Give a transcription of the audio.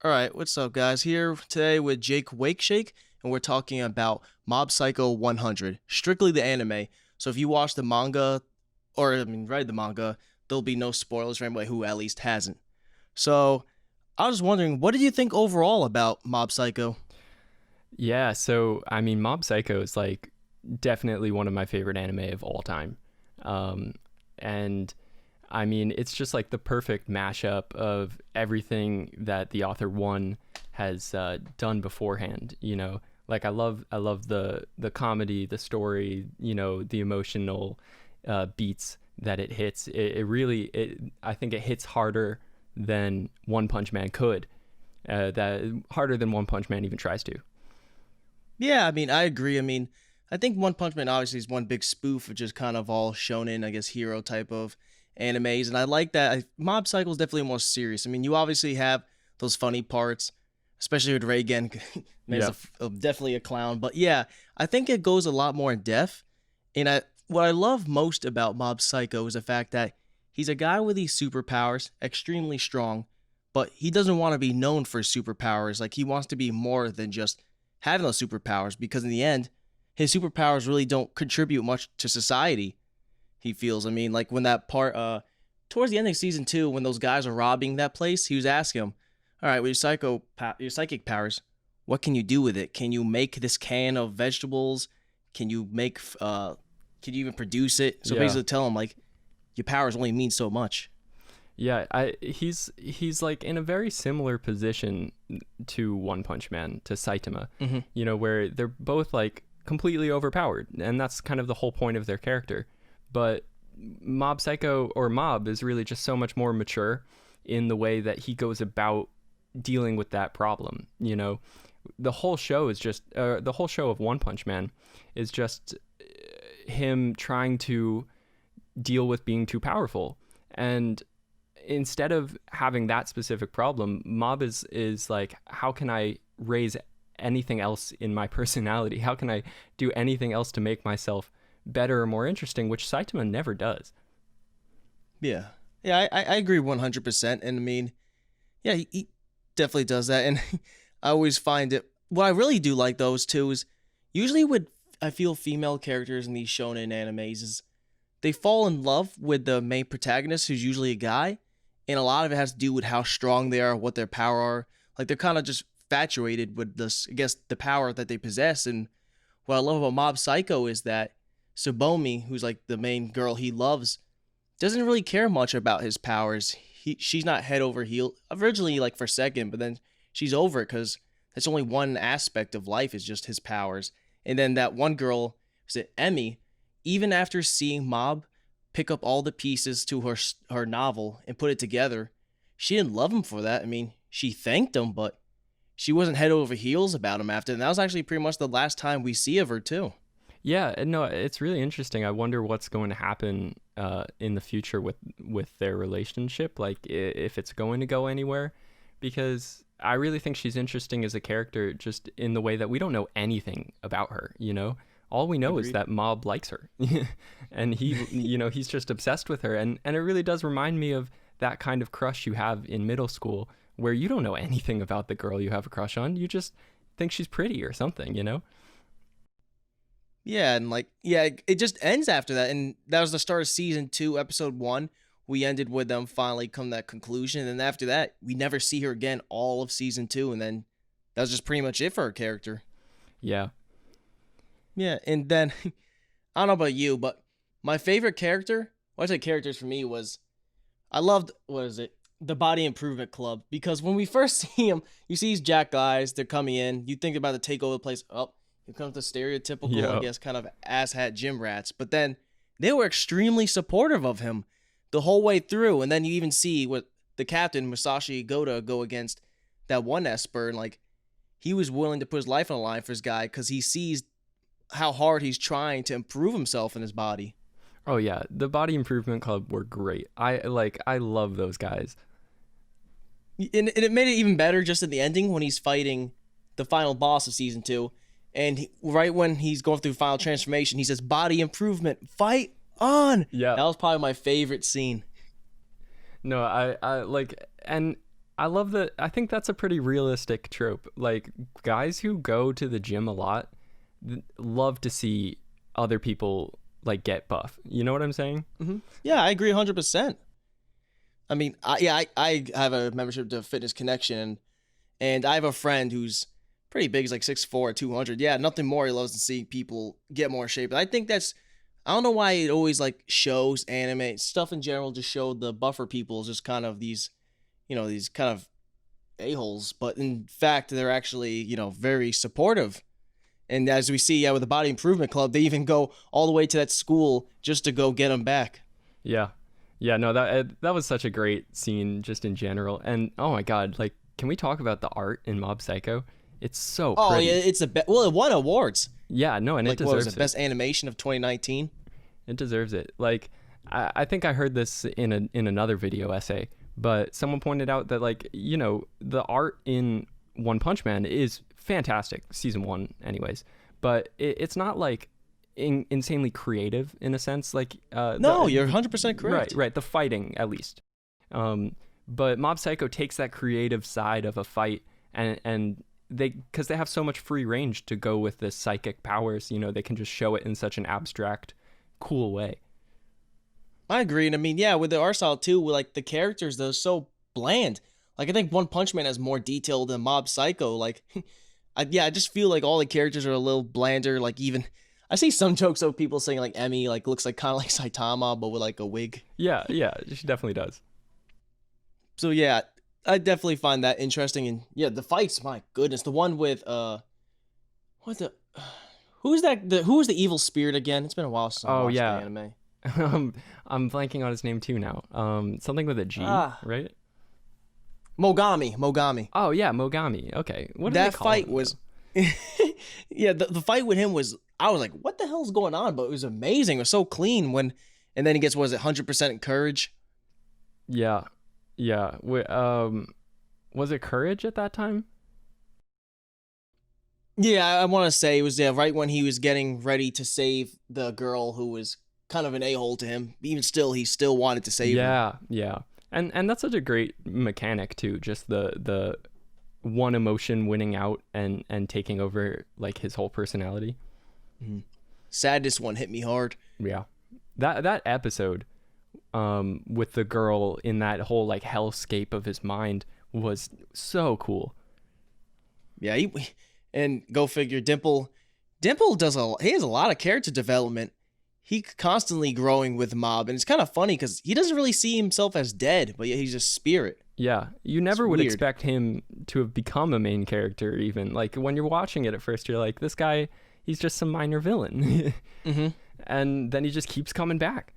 All right, what's up, guys? Here today with JakeWakeShake, and we're talking about Mob Psycho 100, strictly the anime. So if you watch the manga, read the manga, there'll be no spoilers for anybody who at least hasn't. So I was wondering, what did you think overall about Mob Psycho? Yeah, Mob Psycho is like definitely one of my favorite anime of all time. Um, and it's just like the perfect mashup of everything that the author one has done beforehand. Like I love the comedy, the story, the emotional beats that it hits. I think it hits harder than One Punch Man could. That harder than One Punch Man even tries to. Yeah, I agree. I think One Punch Man obviously is one big spoof of just kind of all shonen, I guess, hero type of animes, and I like that. Mob Psycho is definitely more serious. You obviously have those funny parts, especially with Reigen. Yeah. Definitely a clown, but yeah, I think it goes a lot more in depth. And what I love most about Mob Psycho is the fact that he's a guy with these superpowers, extremely strong, but he doesn't want to be known for his superpowers. Like, he wants to be more than just having those superpowers, because in the end, his superpowers really don't contribute much to society. He feels. Like when that part, towards the end of season 2, when those guys are robbing that place, he was asking him, "All right, with your psychic powers, what can you do with it? Can you make this can of vegetables? Can you make, can you even produce it?" So Yeah. basically, tell him like, your powers only mean so much. Yeah, he's like in a very similar position to One Punch Man, to Saitama. Where they're both like completely overpowered, and that's kind of the whole point of their character. But Mob Psycho, or Mob, is really just so much more mature in the way that he goes about dealing with that problem. The whole show is just the whole show of One Punch Man is just him trying to deal with being too powerful. And instead of having that specific problem, Mob is like, how can I raise anything else in my personality? How can I do anything else to make myself better or more interesting, which Saitama never does. Yeah, yeah, I agree 100%. And yeah, he definitely does that. And I always find it. What I really do like those too is usually with, I feel, female characters in these shonen animes is they fall in love with the main protagonist, who's usually a guy, and a lot of it has to do with how strong they are, what their power are. Like, they're kind of just infatuated with this, I guess, the power that they possess. And what I love about Mob Psycho is that Subomi, who's like the main girl he loves, doesn't really care much about his powers. She's not head over heel. Originally, like, for a second, but then she's over it because that's only one aspect of life, is just his powers. And then that one girl, is it Emmy? Even after seeing Mob pick up all the pieces to her novel and put it together, she didn't love him for that. She thanked him, but she wasn't head over heels about him after. And that was actually pretty much the last time we see of her too. Yeah, no, it's really interesting. I wonder what's going to happen in the future with their relationship, like if it's going to go anywhere, because I really think she's interesting as a character, just in the way that we don't know anything about her. All we know Agreed. is that Mob likes her, and he's just obsessed with her, and it really does remind me of that kind of crush you have in middle school, where you don't know anything about the girl you have a crush on, you just think she's pretty or something. Yeah, and it just ends after that. And that was the start of season 2, episode 1. We ended with them finally come to that conclusion. And after that, we never see her again all of season 2. And then that was just pretty much it for her character. Yeah. Yeah, and then, I don't know about you, but my favorite character, well, I say characters for me, was, I loved, what is it? The Body Improvement Club. Because when we first see him, you see these jack guys, they're coming in. You think about to take over the place. Oh, here comes the stereotypical, Yeah. I guess, kind of asshat gym rats. But then they were extremely supportive of him the whole way through. And then you even see what the captain, Musashi Goda, go against that one Esper. And like, he was willing to put his life on the line for his guy because he sees how hard he's trying to improve himself in his body. Oh yeah, the Body Improvement Club were great. I love those guys. And it made it even better just at the ending when he's fighting the final boss of season 2. And right when he's going through final transformation, he says, "Body improvement, fight on." Yeah. That was probably my favorite scene. No, I like, and I love that. I think that's a pretty realistic trope. Like, guys who go to the gym a lot love to see other people like get buff. You know what I'm saying? Yeah, I agree 100%. I mean, I have a membership to Fitness Connection, and I have a friend who's pretty big. He's like 6'4", 200. Yeah, nothing more. He loves to see people get more shape. And I think I don't know why it always like shows anime stuff in general just show the buffer people as just kind of these, these kind of a-holes. But in fact, they're actually, very supportive. And as we see, with the Body Improvement Club, they even go all the way to that school just to go get them back. Yeah. Yeah, no, that was such a great scene just in general. And oh my God, like, can we talk about the art in Mob Psycho? It's so pretty. Oh, yeah, it's well, it won awards. Yeah, no, and like, it deserves what was it, it. Best Animation of 2019? It deserves it. Like, I think I heard this in another video essay, but someone pointed out that, like, the art in One Punch Man is fantastic, season 1 anyways, but it's not like insanely creative in a sense. Like, no, you're 100% correct. Right, the fighting at least. But Mob Psycho takes that creative side of a fight and because they have so much free range to go with the psychic powers, they can just show it in such an abstract, cool way. I agree. And I mean, with the art style too, with like the characters, they're so bland. Like, I think One Punch Man has more detail than Mob Psycho. Like, I just feel like all the characters are a little blander. Like, even I see some jokes of people saying like Emmy like looks like kind of like Saitama but with like a wig. Yeah, she definitely does. So yeah, I definitely find that interesting. And yeah, the fights, my goodness, the one with who's the evil spirit again? It's been a while since I watched the anime. I'm blanking on his name too now. Something with a G, right? Mogami. Oh yeah, Mogami. Okay, what did that they call fight him, was? Yeah, the fight with him was. I was like, what the hell's going on? But it was amazing. It was so clean and then he gets, 100% courage? Yeah. Was it courage at that time? Yeah, I want to say it was right when he was getting ready to save the girl who was kind of an a-hole to him. Even still, he still wanted to save her. Yeah. And that's such a great mechanic too. Just the one emotion winning out and taking over like his whole personality. Mm-hmm. Sadness one hit me hard. Yeah, that episode with the girl in that whole like hellscape of his mind was so cool. Yeah, and go figure, Dimple he has a lot of character development. He constantly growing with Mob, and it's kind of funny because he doesn't really see himself as dead, but yet he's a spirit. Yeah, you never would expect him to have become a main character. Even like when you're watching it at first, you're like, this guy, he's just some minor villain. Mm-hmm. And then he just keeps coming back.